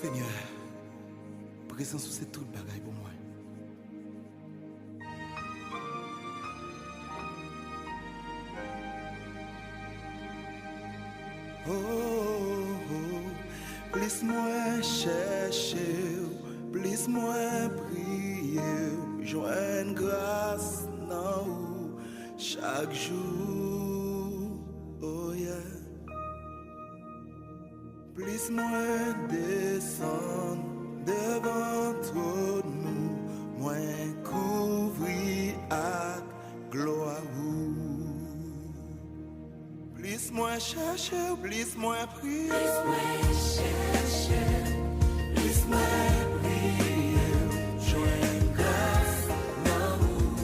Seigneur, présence c'est tout le bagaille pour moi. Oh, oh, oh, plus moi chercher, plus moi prier, joindre grâce dans vous chaque jour. Oh yeah. Plus moi descendre devant trop nous, moins couvrir à gloire. Plus moi chercher, plus moi prier. Plus moi chercher, plus moi prier. Joindre grâce dans vous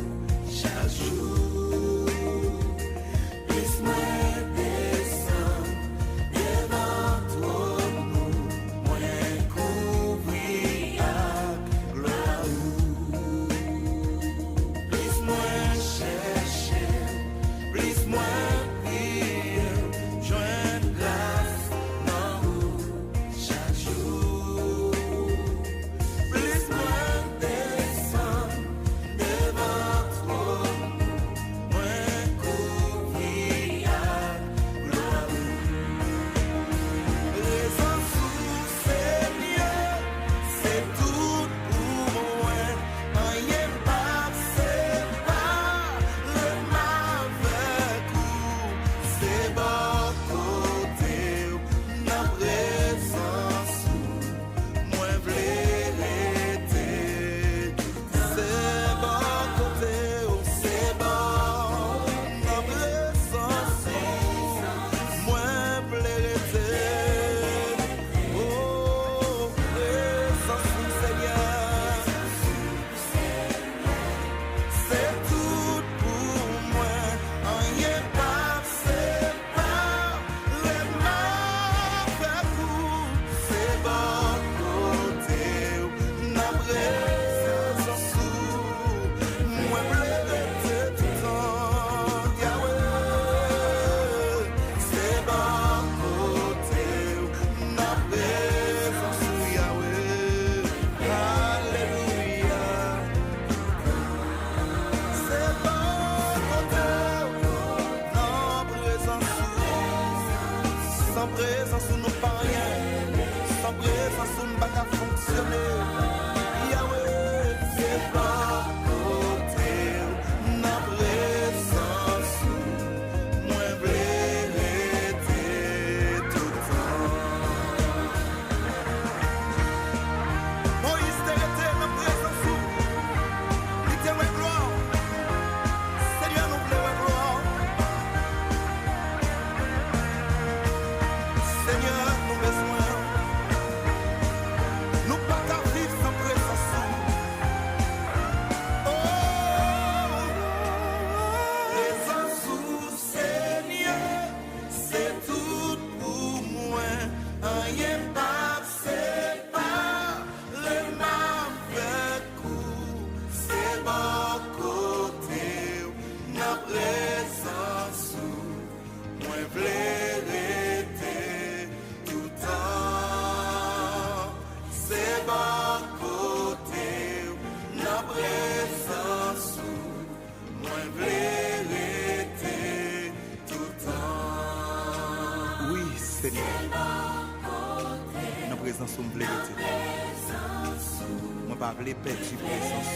chaque jour. Plus moi descendre devant toi nous, moins couvrir à gloire. Plus moi chercher, plus moi sans présence, nous pas rien. Sans présence, nous pas fonctionner. Yahweh, c'est pas côté. Na présence, moi vérité tout le temps. Moïse t'es na présence, il t'est ouais gloire. Seigneur, nous voulons gloire. Seigneur, nous besoin. Nous pas qu'à vivre sans présence. Oh, présence, Seigneur, c'est tout pour moi. Rien pas, c'est pas le mauvais coup. C'est bon côté, ma présence. Moi, vérité tout temps. C'est bon côté, la présence. Moi, vérité tout temps. Oui, Seigneur. La présence, on vérité. Moi, pas perdre présence.